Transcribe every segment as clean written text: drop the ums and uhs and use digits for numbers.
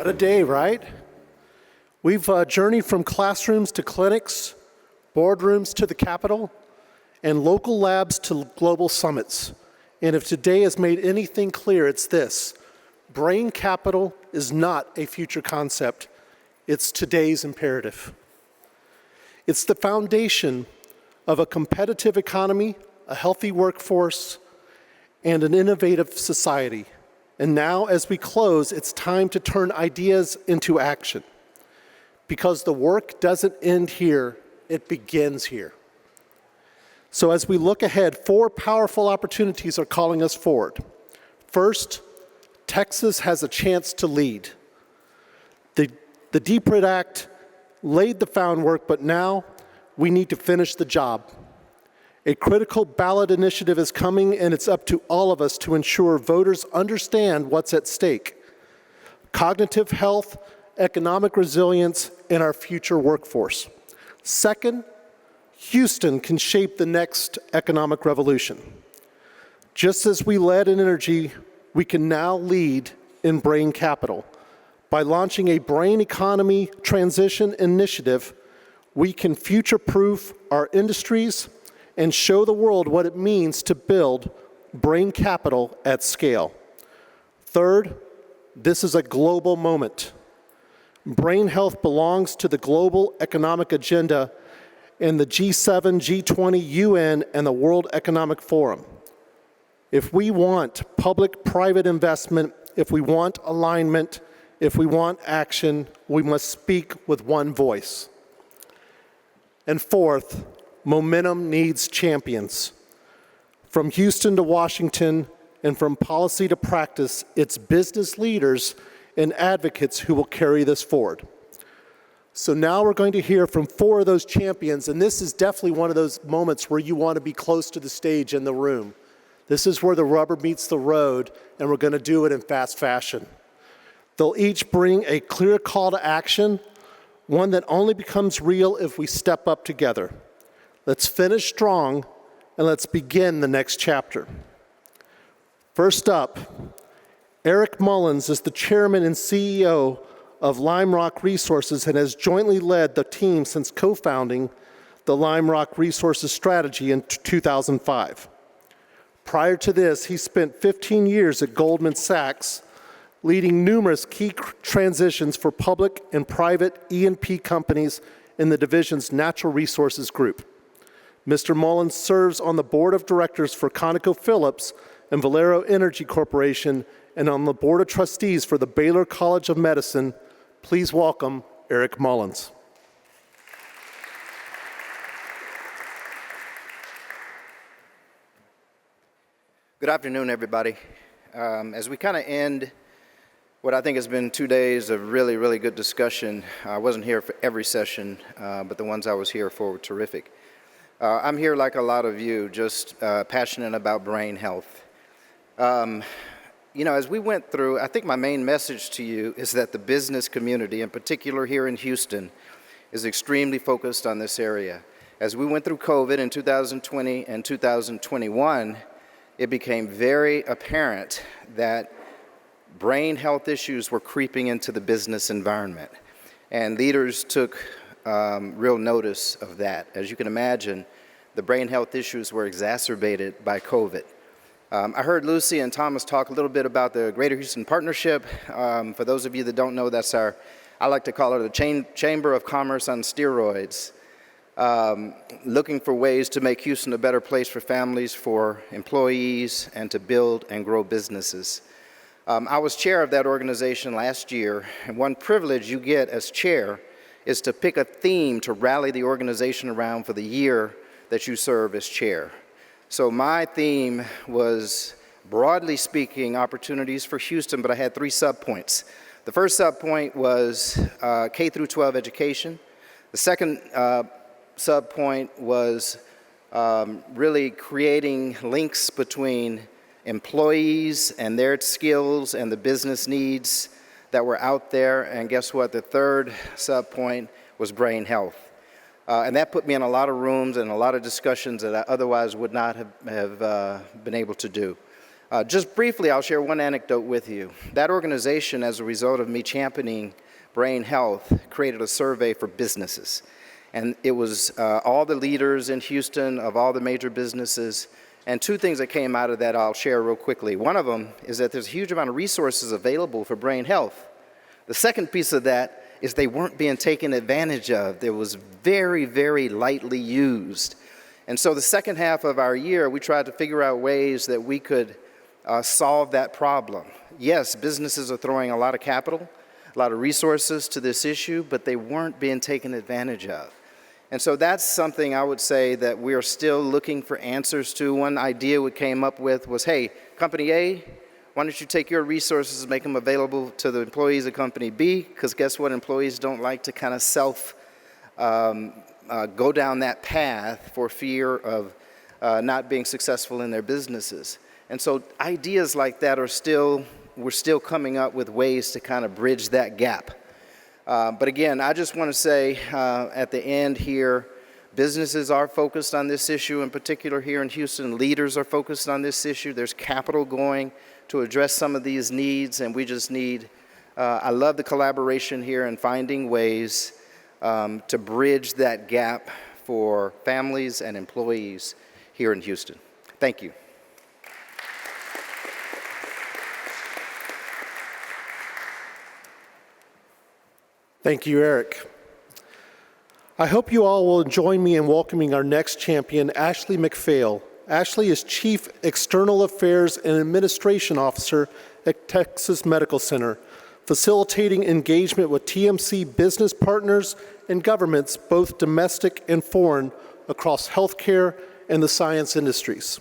What a day, right? We've journeyed from classrooms to clinics, boardrooms to the Capitol, and local labs to global summits. And if today has made anything clear, it's this: brain capital is not a future concept, it's today's imperative. It's the foundation of a competitive economy, a healthy workforce, and an innovative society. And now, as we close, it's time to turn ideas into action. Because the work doesn't end here, it begins here. So as we look ahead, 4 powerful opportunities are calling us forward. First, Texas has a chance to lead. The DPRIT Act laid the groundwork, but now we need to finish the job. A critical ballot initiative is coming, and it's up to all of us to ensure voters understand what's at stake: cognitive health, economic resilience, and our future workforce. Second, Houston can shape the next economic revolution. Just as we led in energy, we can now lead in brain capital. By launching a brain economy transition initiative, we can future-proof our industries and show the world what it means to build brain capital at scale. Third, this is a global moment. Brain health belongs to the global economic agenda in the G7, G20, UN, and the World Economic Forum. If we want public-private investment, if we want alignment, if we want action, we must speak with one voice. And fourth, momentum needs champions. From Houston to Washington, and from policy to practice, it's business leaders and advocates who will carry this forward. So now we're going to hear from 4 of those champions, and this is definitely one of those moments where you want to be close to the stage in the room. This is where the rubber meets the road, and we're going to do it in fast fashion. They'll each bring a clear call to action, one that only becomes real if we step up together. Let's finish strong, and let's begin the next chapter. First up, Eric Mullins is the chairman and CEO of Lime Rock Resources and has jointly led the team since co-founding the Lime Rock Resources strategy in 2005. Prior to this, he spent 15 years at Goldman Sachs, leading numerous key transitions for public and private E&P companies in the division's Natural Resources Group. Mr. Mullins serves on the board of directors for ConocoPhillips and Valero Energy Corporation and on the board of trustees for the Baylor College of Medicine. Please welcome Eric Mullins. Good afternoon, everybody. As we kind of end what I think has been 2 days of really, really good discussion, I wasn't here for every session, but the ones I was here for were terrific. I'm here like a lot of you, just passionate about brain health. You know, as we went through, I think my main message to you is that the business community, in particular here in Houston, is extremely focused on this area. As we went through COVID in 2020 and 2021, it became very apparent that brain health issues were creeping into the business environment. And leaders took real notice of that. As you can imagine, the brain health issues were exacerbated by COVID. I heard Lucy and Thomas talk a little bit about the Greater Houston Partnership. For those of you that don't know, that's our, I like to call it the Chamber of Commerce on steroids, looking for ways to make Houston a better place for families, for employees, and to build and grow businesses. I was chair of that organization last year, and one privilege you get as chair is to pick a theme to rally the organization around for the year that you serve as chair. So my theme was, broadly speaking, opportunities for Houston, but I had 3 subpoints. The first subpoint was K through 12 education. The second subpoint was really creating links between employees and their skills and the business needs that were out there. And guess what? The third subpoint was brain health. And that put me in a lot of rooms and a lot of discussions that I otherwise would not have been able to do. Just briefly, I'll share one anecdote with you. That organization, as a result of me championing brain health, created a survey for businesses. And it was all the leaders in Houston of all the major businesses. And two things that came out of that I'll share real quickly. One of them is that there's a huge amount of resources available for brain health. The second piece of that is they weren't being taken advantage of. It was very, very lightly used. And so the second half of our year, we tried to figure out ways that we could solve that problem. Yes, businesses are throwing a lot of capital, a lot of resources to this issue, but they weren't being taken advantage of. And so that's something I would say that we are still looking for answers to. One idea we came up with was, hey, Company A, why don't you take your resources and make them available to the employees of Company B? Because guess what? Employees don't like to kind of go down that path for fear of not being successful in their businesses. And so ideas like that we're still coming up with ways to kind of bridge that gap. But again, I just want to say at the end here, businesses are focused on this issue in particular here in Houston. Leaders are focused on this issue. There's capital going to address some of these needs, and we just need, I love the collaboration here and finding ways to bridge that gap for families and employees here in Houston. Thank you. Thank you, Eric. I hope you all will join me in welcoming our next champion, Ashley McPhail. Ashley is Chief External Affairs and Administration Officer at Texas Medical Center, facilitating engagement with TMC business partners and governments, both domestic and foreign, across healthcare and the science industries.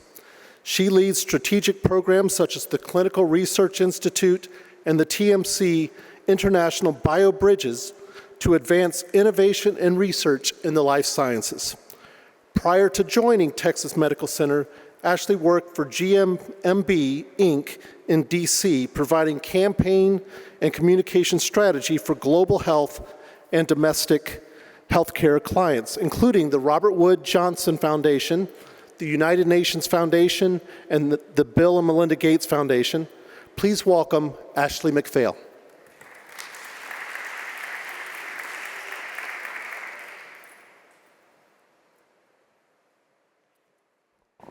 She leads strategic programs such as the Clinical Research Institute and the TMC International BioBridges to advance innovation and research in the life sciences. Prior to joining Texas Medical Center, Ashley worked for GMMB, Inc. in DC, providing campaign and communication strategy for global health and domestic healthcare clients, including the Robert Wood Johnson Foundation, the United Nations Foundation, and the Bill and Melinda Gates Foundation. Please welcome Ashley McPhail.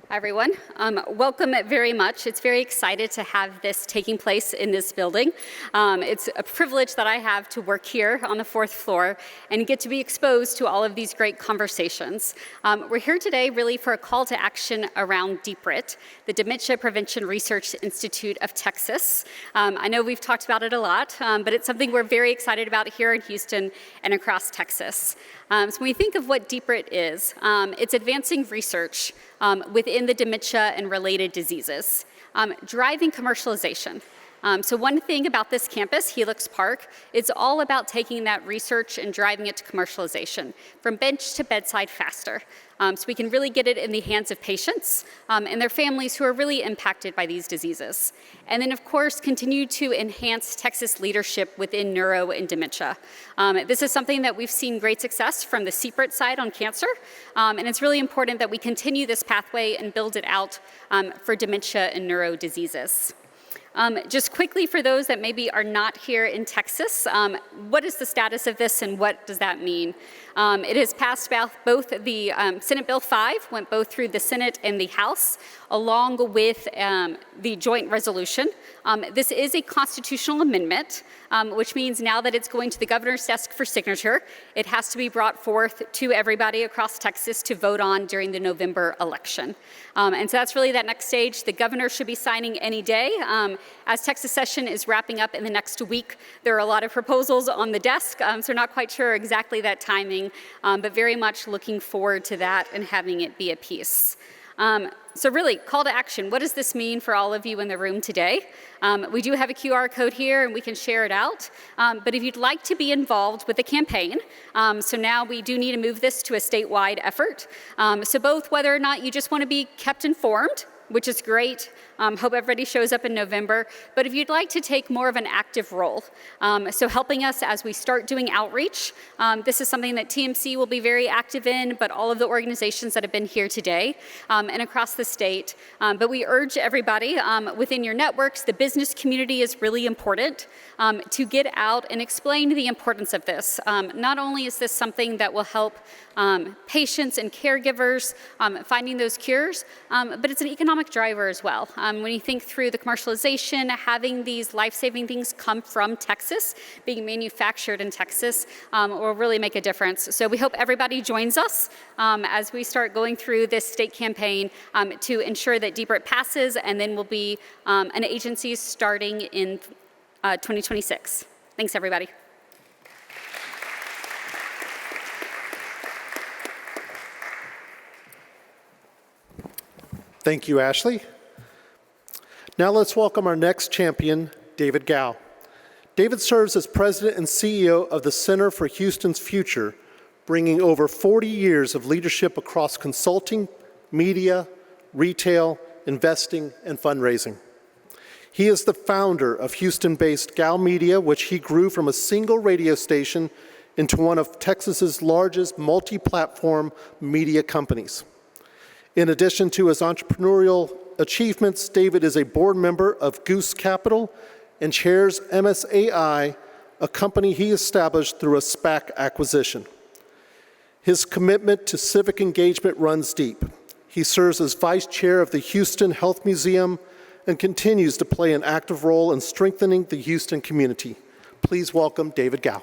Hi, everyone. Welcome very much. It's very excited to have this taking place in this building. It's a privilege that I have to work here on the 4th floor and get to be exposed to all of these great conversations. We're here today really for a call to action around DPRIT, the Dementia Prevention Research Institute of Texas. I know we've talked about it a lot, but it's something we're very excited about here in Houston and across Texas. So when we think of what DPRIT is, it's advancing research within the dementia and related diseases, driving commercialization. So one thing about this campus, Helix Park, it's all about taking that research and driving it to commercialization, from bench to bedside faster. So we can really get it in the hands of patients and their families who are really impacted by these diseases. And then, of course, continue to enhance Texas leadership within neuro and dementia. This is something that we've seen great success from the CPRIT side on cancer, and it's really important that we continue this pathway and build it out for dementia and neuro diseases. Just quickly for those that maybe are not here in Texas, what is the status of this and what does that mean? It has passed both the Senate Bill 5, went both through the Senate and the House, along with the joint resolution. This is a constitutional amendment, which means now that it's going to the governor's desk for signature, it has to be brought forth to everybody across Texas to vote on during the November election. And so that's really that next stage. The governor should be signing any day. As Texas session is wrapping up in the next week, there are a lot of proposals on the desk, so not quite sure exactly that timing, but very much looking forward to that and having it be a piece. So really, call to action. What does this mean for all of you in the room today? We do have a QR code here and we can share it out. But if you'd like to be involved with the campaign, so now we do need to move this to a statewide effort. So both whether or not you just want to be kept informed, which is great, Hope everybody shows up in November. But if you'd like to take more of an active role, so helping us as we start doing outreach, this is something that TMC will be very active in, but all of the organizations that have been here today and across the state. But we urge everybody within your networks, the business community is really important to get out and explain the importance of this. Not only is this something that will help patients and caregivers finding those cures, but it's an economic driver as well. When you think through the commercialization, having these life-saving things come from Texas, being manufactured in Texas, will really make a difference. So we hope everybody joins us as we start going through this state campaign to ensure that DBRIT passes, and then we'll be an agency starting in 2026. Thanks, everybody. Thank you, Ashley. Now let's welcome our next champion, David Gao. David serves as president and CEO of the Center for Houston's Future, bringing over 40 years of leadership across consulting, media, retail, investing, and fundraising. He is the founder of Houston-based Gao Media, which he grew from a single radio station into one of Texas's largest multi-platform media companies. In addition to his entrepreneurial achievements, David is a board member of Goose Capital and chairs MSAI, a company he established through a SPAC acquisition. His commitment to civic engagement runs deep. He serves as vice chair of the Houston Health Museum and continues to play an active role in strengthening the Houston community. Please welcome David Gao.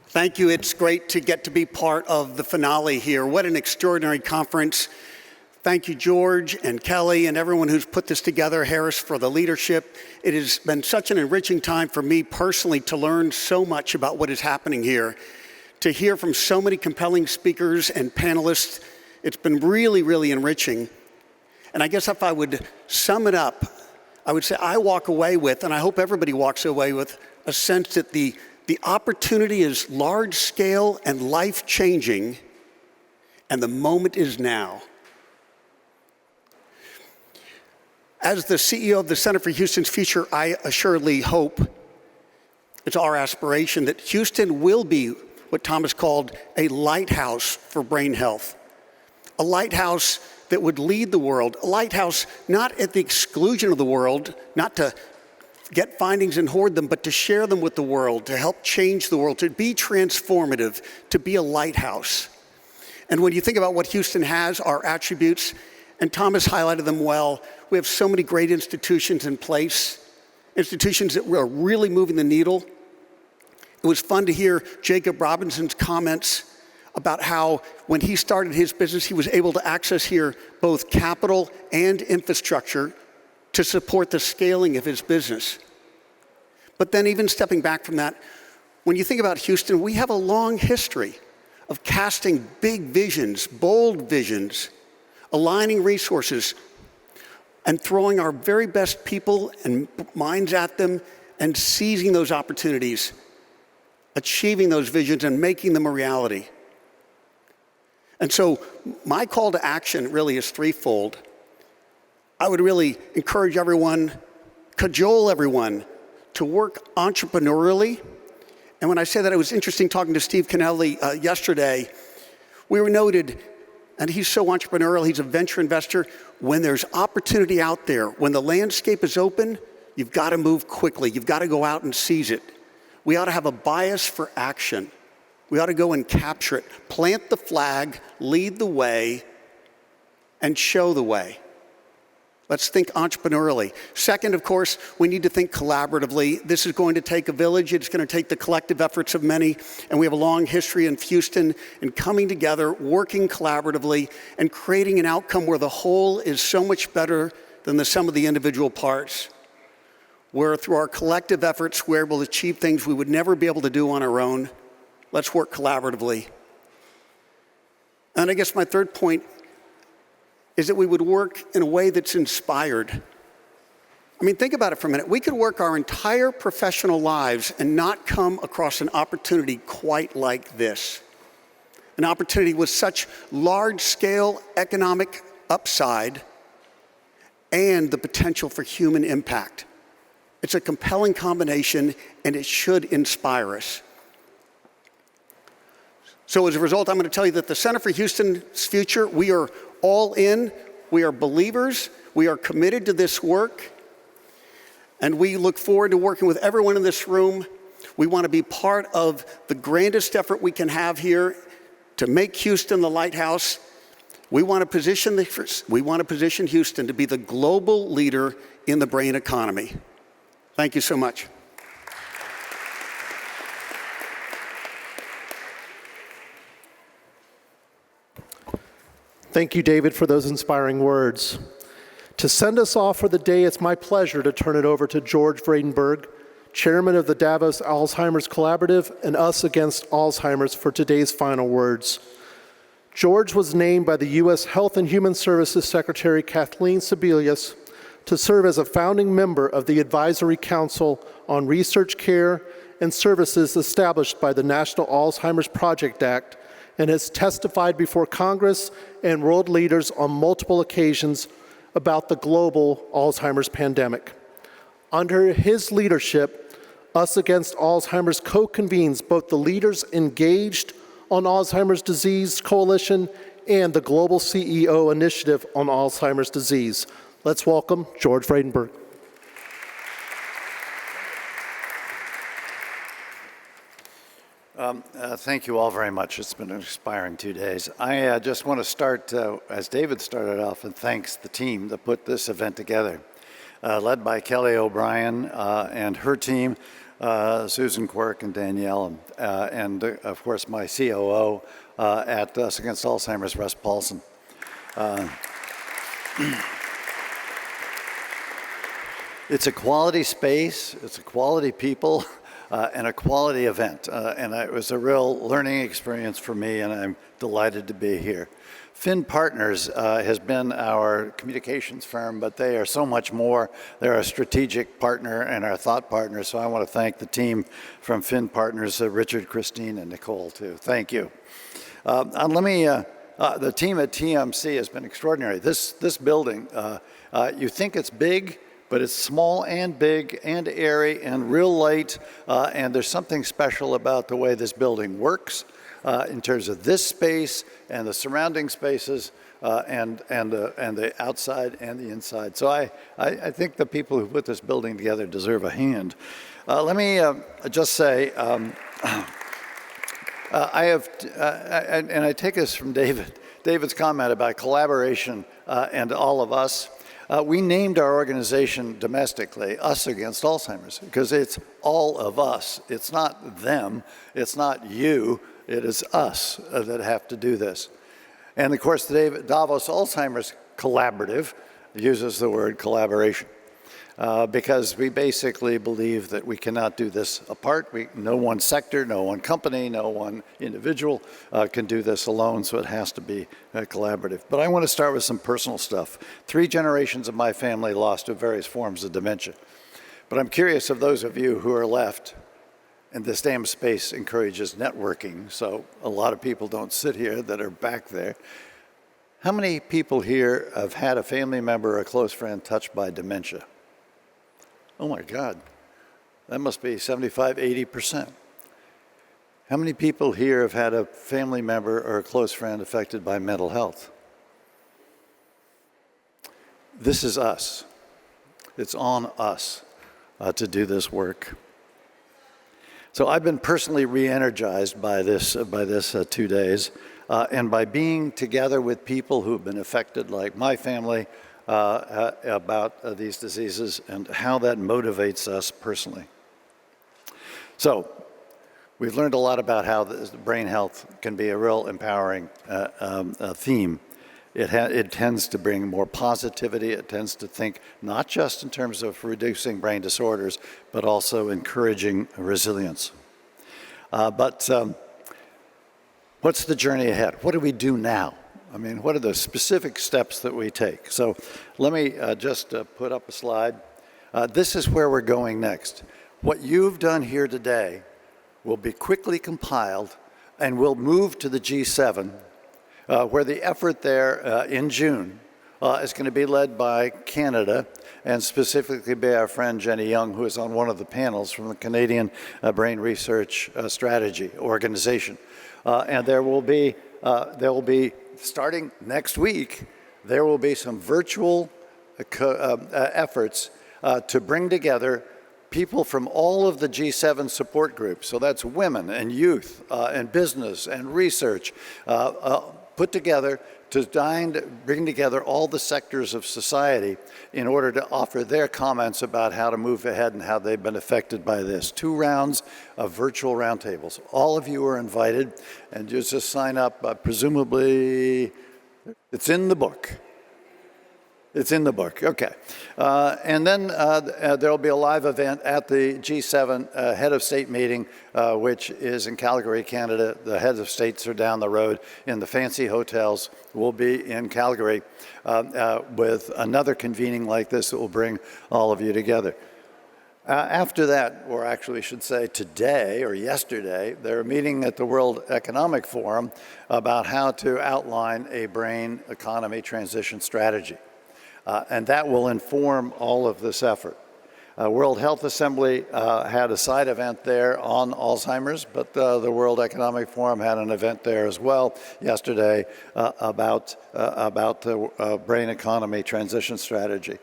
Thank you. It's great to get to be part of the finale here. What an extraordinary conference. Thank you, George and Kelly and everyone who's put this together, Harris, for the leadership. It has been such an enriching time for me personally to learn so much about what is happening here, to hear from so many compelling speakers and panelists. It's been really, really enriching. And I guess if I would sum it up, I would say I walk away with, and I hope everybody walks away with, a sense that the opportunity is large-scale and life-changing, and the moment is now. As the CEO of the Center for Houston's Future, I assuredly hope, it's our aspiration, that Houston will be what Thomas called a lighthouse for brain health, a lighthouse that would lead the world, a lighthouse not at the exclusion of the world, not to get findings and hoard them, but to share them with the world, to help change the world, to be transformative, to be a lighthouse. And when you think about what Houston has, our attributes, and Thomas highlighted them well, we have so many great institutions in place, institutions that are really moving the needle. It was fun to hear Jacob Robinson's comments about how when he started his business, he was able to access here both capital and infrastructure to support the scaling of his business. But then even stepping back from that, when you think about Houston, we have a long history of casting big visions, bold visions, aligning resources, and throwing our very best people and minds at them and seizing those opportunities, achieving those visions and making them a reality. And so my call to action really is threefold. I would really encourage everyone, cajole everyone to work entrepreneurially. And when I say that, it was interesting talking to Steve Kennelly yesterday. We were noted, and he's so entrepreneurial, he's a venture investor. When there's opportunity out there, when the landscape is open, you've got to move quickly. You've got to go out and seize it. We ought to have a bias for action. We ought to go and capture it, plant the flag, lead the way, and show the way. Let's think entrepreneurially. Second, of course, we need to think collaboratively. This is going to take a village. It's going to take the collective efforts of many. And we have a long history in Houston in coming together, working collaboratively, and creating an outcome where the whole is so much better than the sum of the individual parts. Where through our collective efforts, we're able to achieve things we would never be able to do on our own. Let's work collaboratively. And I guess my third point is that we would work in a way that's inspired. I mean, think about it for a minute. We could work our entire professional lives and not come across an opportunity quite like this. an opportunity with such large-scale economic upside and the potential for human impact. It's a compelling combination, and it should inspire us. So as a result, I'm going to tell you that the Center for Houston's Future, we are all in, we are believers, we are committed to this work, and we look forward to working with everyone in this room. We want to be part of the grandest effort we can have here to make Houston the lighthouse. We want to position Houston to be the global leader in the brain economy. Thank you so much. Thank you, David, for those inspiring words. To send us off for the day, it's my pleasure to turn it over to George Vredenberg, Chairman of the Davos Alzheimer's Collaborative and Us Against Alzheimer's, for today's final words. George was named by the U.S. Health and Human Services Secretary Kathleen Sebelius to serve as a founding member of the Advisory Council on Research, Care, and Services established by the National Alzheimer's Project Act, and has testified before Congress and world leaders on multiple occasions about the global Alzheimer's pandemic. Under his leadership, Us Against Alzheimer's co-convenes both the leaders engaged on Alzheimer's Disease Coalition and the Global CEO Initiative on Alzheimer's Disease. Let's welcome George Vredenberg. Thank you all very much. It's been an inspiring 2 days. I just want to start, as David started off, and thanks the team that put this event together, led by Kelly O'Brien and her team, Susan Quirk and Danielle, and of course my COO at Us Against Alzheimer's, Russ Paulson. It's a quality space, it's a quality people, and a quality event. And it was a real learning experience for me, and I'm delighted to be here. Finn Partners has been our communications firm, but they are so much more. They're a strategic partner and our thought partner, so I want to thank the team from Finn Partners, Richard, Christine, and Nicole, too. Thank you. The team at TMC has been extraordinary. This building, you think it's big, but it's small and big and airy and real light, and there's something special about the way this building works in terms of this space and the surrounding spaces and the outside and the inside. So I think the people who put this building together deserve a hand. Let me just say, I take this from David's comment about collaboration and all of us. We named our organization domestically Us Against Alzheimer's because it's all of us. It's not them, it's not you, it is us that have to do this. And of course, the Davos Alzheimer's Collaborative uses the word collaboration because we basically believe that we cannot do this apart. No one sector, no one company, no one individual can do this alone, so it has to be collaborative. But I want to start with some personal stuff. 3 generations of my family lost to various forms of dementia. But I'm curious of those of you who are left, and this damn space encourages networking, so a lot of people don't sit here that are back there. How many people here have had a family member or a close friend touched by dementia? Oh my God, that must be 75, 80%. How many people here have had a family member or a close friend affected by mental health? This is us. It's on us to do this work. So I've been personally re-energized by this 2 days, and by being together with people who've been affected, like my family, about these diseases and how that motivates us personally. So we've learned a lot about how brain health can be a real empowering theme. It tends to bring more positivity. It tends to think not just in terms of reducing brain disorders, but also encouraging resilience. But what's the journey ahead? What do we do now? I mean, what are the specific steps that we take? So let me just put up a slide. This is where we're going next. What you've done here today will be quickly compiled and we'll move to the G7, where the effort there in June is going to be led by Canada, and specifically by our friend Jenny Young, who is on one of the panels from the Canadian Brain Research Strategy Organization. And there will be, starting next week, there will be some virtual efforts to bring together people from all of the G7 support groups. So that's women and youth and business and research put together to bring together all the sectors of society in order to offer their comments about how to move ahead and how they've been affected by this. 2 rounds of virtual roundtables. All of you are invited, and you just sign up. Presumably, it's in the book. It's in the book, okay. And then there'll be a live event at the G7 Head of State meeting, which is in Calgary, Canada. The heads of states are down the road in the fancy hotels. We'll be in Calgary with another convening like this that will bring all of you together. After that, or actually should say today or yesterday, they're meeting at the World Economic Forum about how to outline a brain economy transition strategy. And that will inform all of this effort. World Health Assembly had a side event there on Alzheimer's, but the World Economic Forum had an event there as well yesterday about the brain economy transition strategy.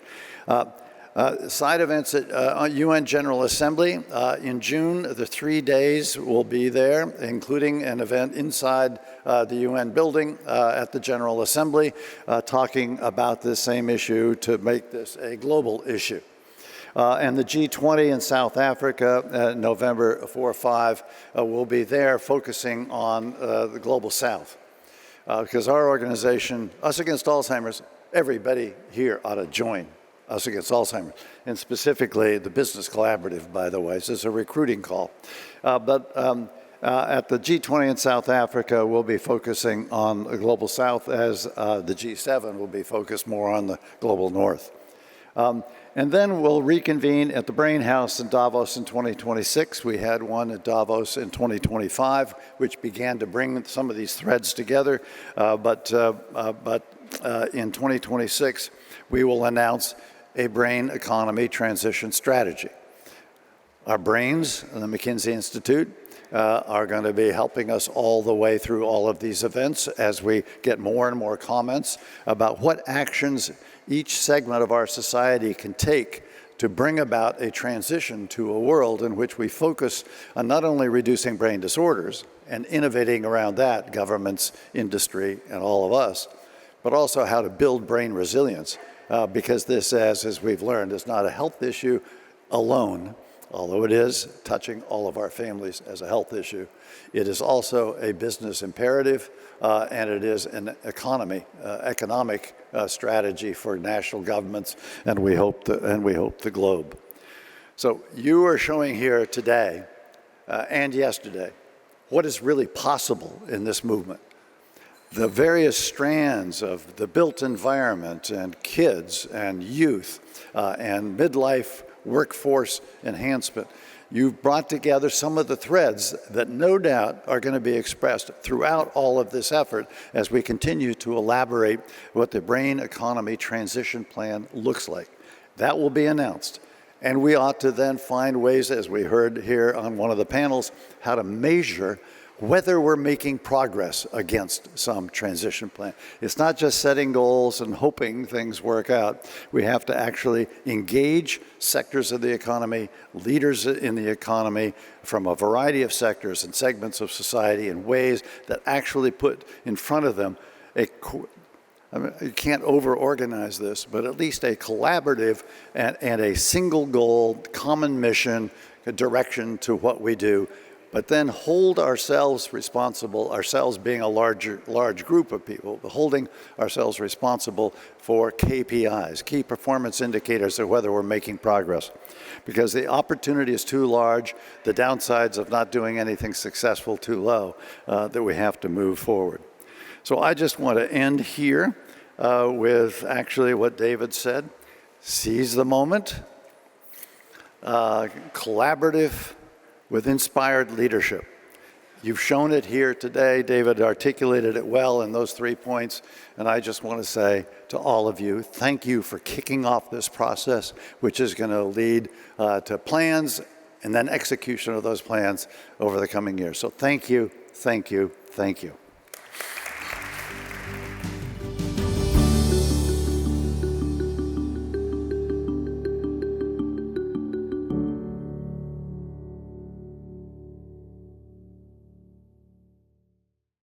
Side events at UN General Assembly. In June, the 3 days will be there, including an event inside the UN building at the General Assembly, talking about this same issue to make this a global issue. And the G20 in South Africa, November 4-5, will be there focusing on the Global South. Because our organization, Us Against Alzheimer's, everybody here ought to join Us Against Alzheimer's, and specifically the Business Collaborative, by the way. So it's a recruiting call. At the G20 in South Africa, we'll be focusing on the Global South, as the G7 will be focused more on the Global North. And then we'll reconvene at the Brain House in Davos in 2026. We had one at Davos in 2025, which began to bring some of these threads together. But in 2026, we will announce a brain economy transition strategy. Our brains, the McKinsey Institute, are going to be helping us all the way through all of these events as we get more and more comments about what actions each segment of our society can take to bring about a transition to a world in which we focus on not only reducing brain disorders and innovating around that, governments, industry, and all of us, but also how to build brain resilience, because this, as we've learned, is not a health issue alone, although it is touching all of our families as a health issue. It is also a business imperative, and it is an economic strategy for national governments, and we hope the globe. So you are showing here today and yesterday what is really possible in this movement. The various strands of the built environment and kids and youth and midlife workforce enhancement. You've brought together some of the threads that no doubt are going to be expressed throughout all of this effort as we continue to elaborate what the brain economy transition plan looks like. That will be announced. And we ought to then find ways, as we heard here on one of the panels, how to measure whether we're making progress against some transition plan. It's not just setting goals and hoping things work out. We have to actually engage sectors of the economy, leaders in the economy from a variety of sectors and segments of society in ways that actually put in front of them you can't over-organize this, but at least a collaborative and a single goal, common mission, a direction to what we do, but then hold ourselves responsible, ourselves being a large group of people, holding ourselves responsible for KPIs, key performance indicators of whether we're making progress. Because the opportunity is too large, the downsides of not doing anything successful too low, that we have to move forward. So I just want to end here with actually what David said. Seize the moment, collaborative with inspired leadership. You've shown it here today. David articulated it well in those 3 points. And I just want to say to all of you, thank you for kicking off this process, which is going to lead to plans and then execution of those plans over the coming years. So thank you, thank you, thank you.